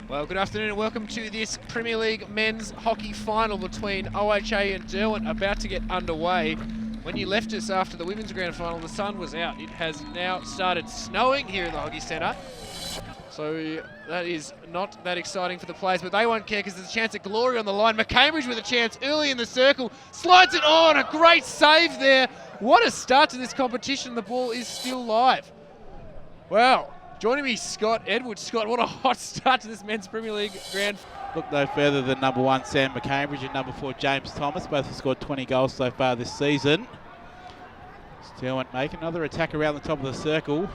Well, good afternoon and welcome to this Premier League men's hockey final between OHA and Derwent, about to get underway. When you left us after the women's grand final, the sun was out. It has now started snowing here in the Hockey Centre. So that is not that exciting for the players, but they won't care because there's a chance at glory on the line. McCambridge with a chance early in the circle, slides it on, a great save there. What a start to this competition. The ball is still live. Wow. Joining me, Scott Edwards. Scott, what a hot start to this men's Premier League grand. Look no further than number 1 Sam McCambridge and number 4 James Thomas. Both have scored 20 goals so far this season. Still won't make another attack around the top of the circle.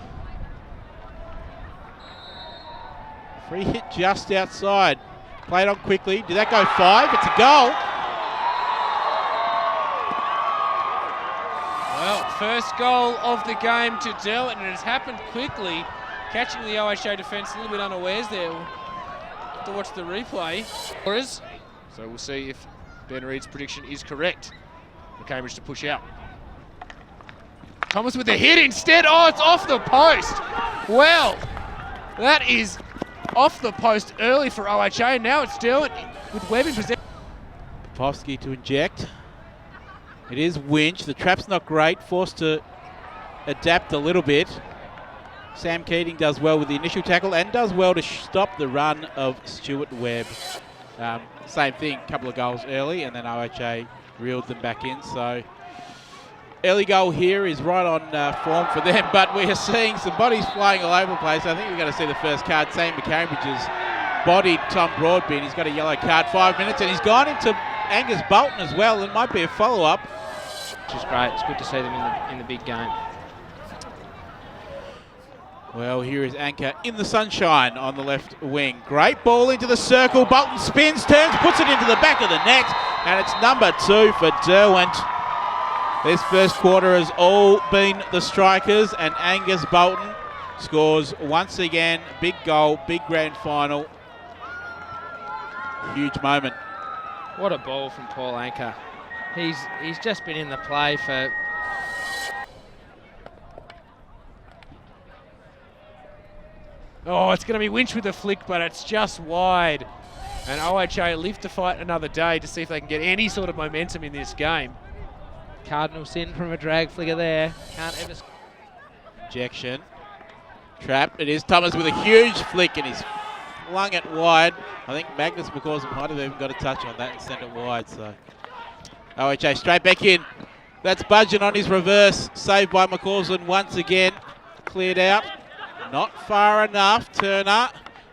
Free hit just outside. Played on quickly. Did that go 5? It's a goal. Well, first goal of the game to Derwent, and it has happened quickly. Catching the OHA defence a little bit unawares there. We'll have to watch the replay. So we'll see if Ben Reed's prediction is correct. For Cambridge to push out. Thomas with the hit instead. Oh, it's off the post. Well, that is off the post early for OHA. Now it's Derwent with Webb in possession. Popovsky to inject. It is Winch. The trap's not great. Forced to adapt a little bit. Sam Keating does well with the initial tackle and does well to stop the run of Stuart Webb. Same thing, a couple of goals early, and then OHA reeled them back in. So early goal here is right on form for them, but we are seeing some bodies flying all over the place. I think we're going to see the first card. Sam McCambridge has bodied Tom Broadbent. He's got a yellow card, 5 minutes, and he's gone into Angus Bolton as well. It might be a follow-up. Which is great. It's good to see them in the big game. Well, here is Anchor in the sunshine on the left wing. Great ball into the circle. Bolton spins, turns, puts it into the back of the net, and it's number 2 for Derwent. This first quarter has all been the strikers, and Angus Bolton scores once again. Big goal, big grand final. Huge moment. What a ball from Paul Anchor. He's just been in the play for... Oh, it's going to be Winch with the flick, but it's just wide. And OHA live to fight another day to see if they can get any sort of momentum in this game. Cardinal sin from a drag flicker there. Can't ever... Injection. Trap. It is Thomas with a huge flick, and he's flung it wide. I think Magnus McCausland might have even got a touch on that and sent it wide. So OHA straight back in. That's Budgeon on his reverse. Saved by McCausland once again. Cleared out. Not far enough. Turner.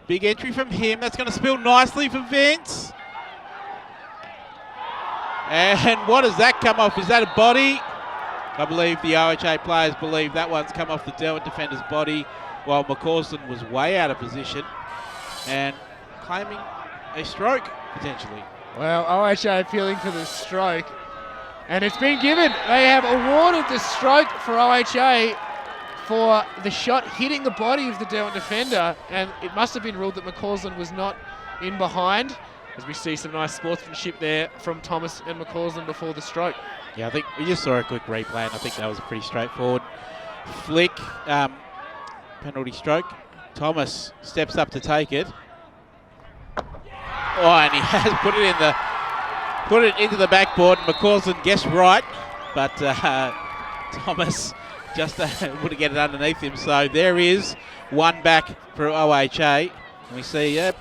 Big entry from him. That's going to spill nicely for Vince. And what does that come off? Is that a body? I believe the OHA players believe that one's come off the Derwent defender's body, while McCausland was way out of position and claiming a stroke, potentially. Well, OHA appealing for the stroke, and it's been given. They have awarded the stroke for OHA for the shot hitting the body of the Derwent defender, and it must have been ruled that McCausland was not in behind, as we see some nice sportsmanship there from Thomas and McCausland before the stroke. Yeah, I think we just saw a quick replay, and I think that was a pretty straightforward flick. Penalty stroke. Thomas steps up to take it. Oh, and he has put it into the backboard. McCausland guessed right, but Thomas just able to get it underneath him. So there is one back for OHA. And we see, yep,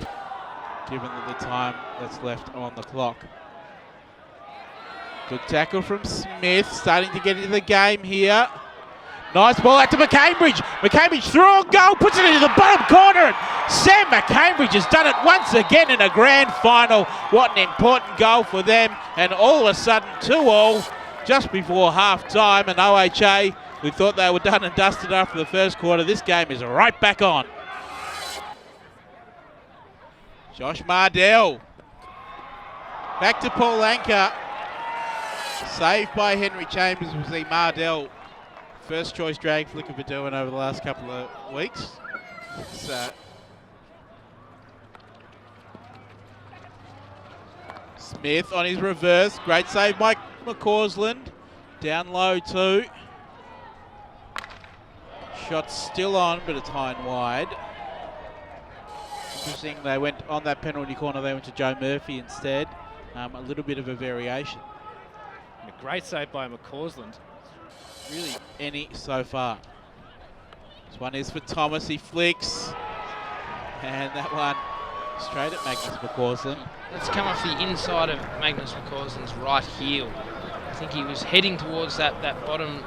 given the time that's left on the clock. Good tackle from Smith, starting to get into the game here. Nice ball out to McCambridge. McCambridge through on goal, puts it into the bottom corner, and Sam McCambridge has done it once again in a grand final. What an important goal for them, and all of a sudden 2-2 just before half time, and OHA, we thought they were done and dusted after the first quarter. This game is right back on. Josh Mardell. Back to Paul Anchor. Saved by Henry Chambers. We'll see Mardell, first choice drag flicker for Derwent over the last couple of weeks. Smith on his reverse. Great save by McCausland. Down low too. Shot still on, but it's high and wide. Interesting, they went on that penalty corner, they went to Joe Murphy instead. A little bit of a variation. And a great save by McCausland. Really any so far. This one is for Thomas, he flicks. And that one straight at Magnus McCausland. Let's come off the inside of Magnus McCausland's right heel. I think he was heading towards that bottom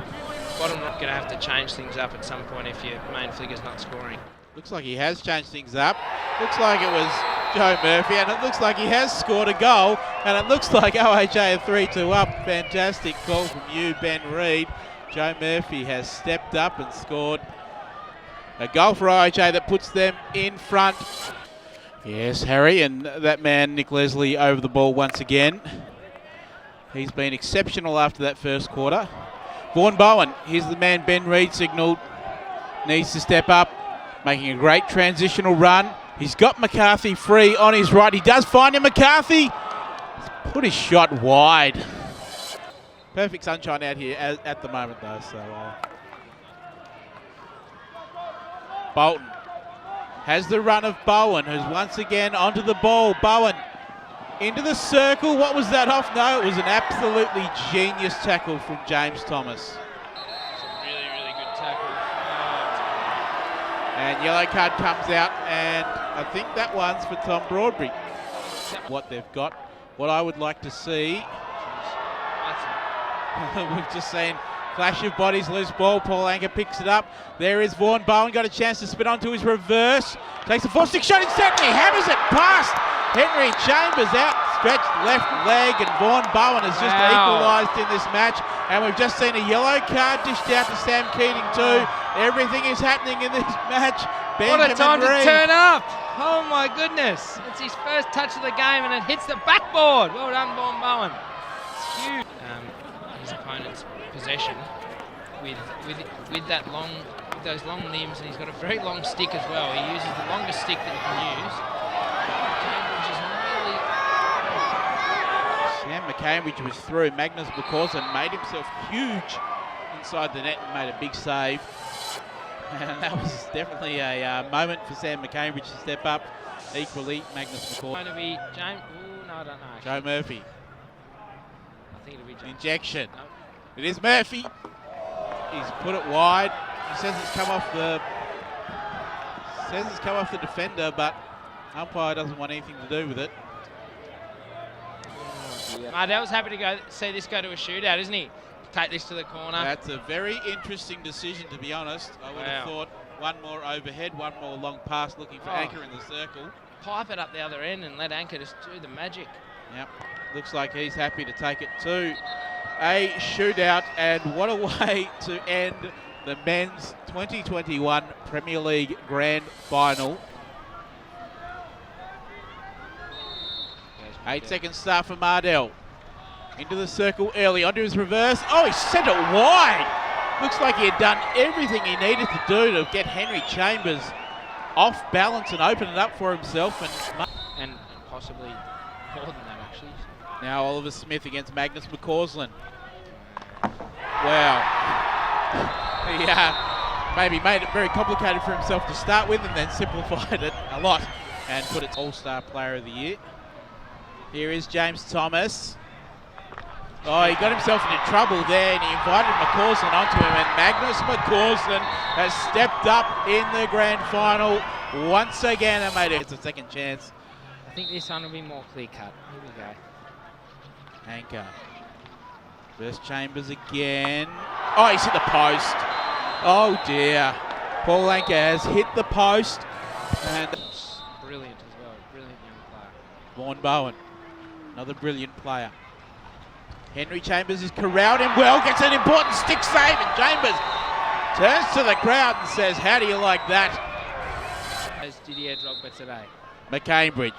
rock. Going to have to change things up at some point if your main figure's not scoring. Looks like he has changed things up. Looks like it was Joe Murphy, and it looks like he has scored a goal, and it looks like OHA are 3-2 up. Fantastic call from you, Ben Reid. Joe Murphy has stepped up and scored a goal for OHA that puts them in front. Yes, Harry, and that man, Nick Leslie, over the ball once again. He's been exceptional after that first quarter. Vaughan Bowen, here's the man Ben Reid signalled, needs to step up, making a great transitional run. He's got McCarthy free on his right. He does find him, McCarthy. He's put his shot wide. Perfect sunshine out here at the moment, though. So Bolton has the run of Bowen, who's once again onto the ball. Bowen into the circle. What was that off? No, it was an absolutely genius tackle from James Thomas. It's a really, really good tackle. And yellow card comes out, and I think that one's for Tom Broadbury. What they've got. What I would like to see, we've just seen clash of bodies, loose ball. Paul Anker picks it up. There is Vaughan Bowen, got a chance to spin onto his reverse. Takes a 4-6 shot instead, and he hammers it past Henry Chambers, outstretched left leg, and Vaughan Bowen has just equalised in this match. And we've just seen a yellow card dished out to Sam Keating too. Everything is happening in this match. What a time Reid to turn up! Oh my goodness! It's his first touch of the game, and it hits the backboard. Well done, Vaughan Bowen. It's huge. His opponent's possession with those long limbs, and he's got a very long stick as well. He uses the longest stick that he can use. Sam McCambridge was through. Magnus McCausland made himself huge inside the net and made a big save. And that was definitely a moment for Sam McCambridge to step up. Equally, Magnus McCausland. Going to be James. Oh no, I don't know. Joe Murphy. I think it'll be James. Injection. No. It is Murphy. He's put it wide. He says it's come off the. Defender, but umpire doesn't want anything to do with it. Mardell's happy to see this go to a shootout, isn't he? Take this to the corner. That's a very interesting decision, to be honest. I would have thought one more overhead, one more long pass looking for Anker in the circle. Pipe it up the other end and let Anker just do the magic. Yep. Looks like he's happy to take it to a shootout, and what a way to end the men's 2021 Premier League Grand Final. 8-second start for Mardell. Into the circle early, onto his reverse. Oh, he sent it wide. Looks like he had done everything he needed to do to get Henry Chambers off balance and open it up for himself. And possibly more than that, actually. Now Oliver Smith against Magnus McCausland. Wow. He maybe made it very complicated for himself to start with and then simplified it a lot and put it All-Star Player of the Year. Here is James Thomas. Oh, he got himself into trouble there, and he invited McCausland onto him, and Magnus McCausland has stepped up in the grand final once again and made it. It's a second chance. I think this one will be more clear-cut. Here we go. Anker. First Chambers again. Oh, he's hit the post. Oh, dear. Paul Anker has hit the post. And Brilliant as well. Brilliant young player. Vaughan Bowen, another brilliant player. Henry Chambers has corralled him well, gets an important stick save, and Chambers turns to the crowd and says, how do you like that? As Didier Drogba today. McCambridge,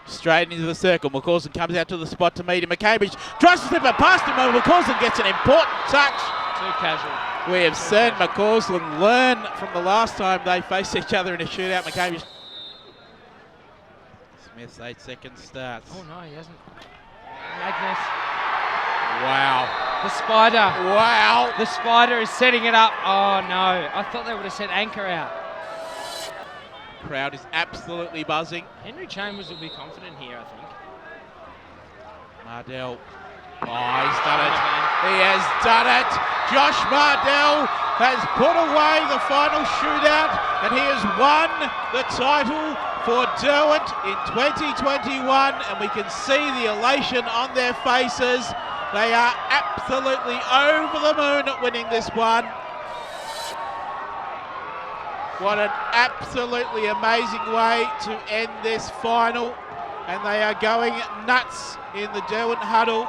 straight into the circle. McCausland comes out to the spot to meet him. McCambridge tries to slip it past him, and McCausland gets an important touch. Too casual. We have seen McCausland learn from the last time they faced each other in a shootout. McCambridge. Smith's 8-second starts. Oh no, he hasn't. Magnus. Wow. The spider. Wow. The spider is setting it up. Oh no, I thought they would have sent Anker out. Crowd is absolutely buzzing. Henry Chambers will be confident here, I think. Mardell. Oh, he's done it. He has done it. Josh Mardell has put away the final shootout, and he has won the title for Derwent in 2021, and we can see the elation on their faces. They are absolutely over the moon at winning this one. What an absolutely amazing way to end this final, and they are going nuts in the Derwent huddle.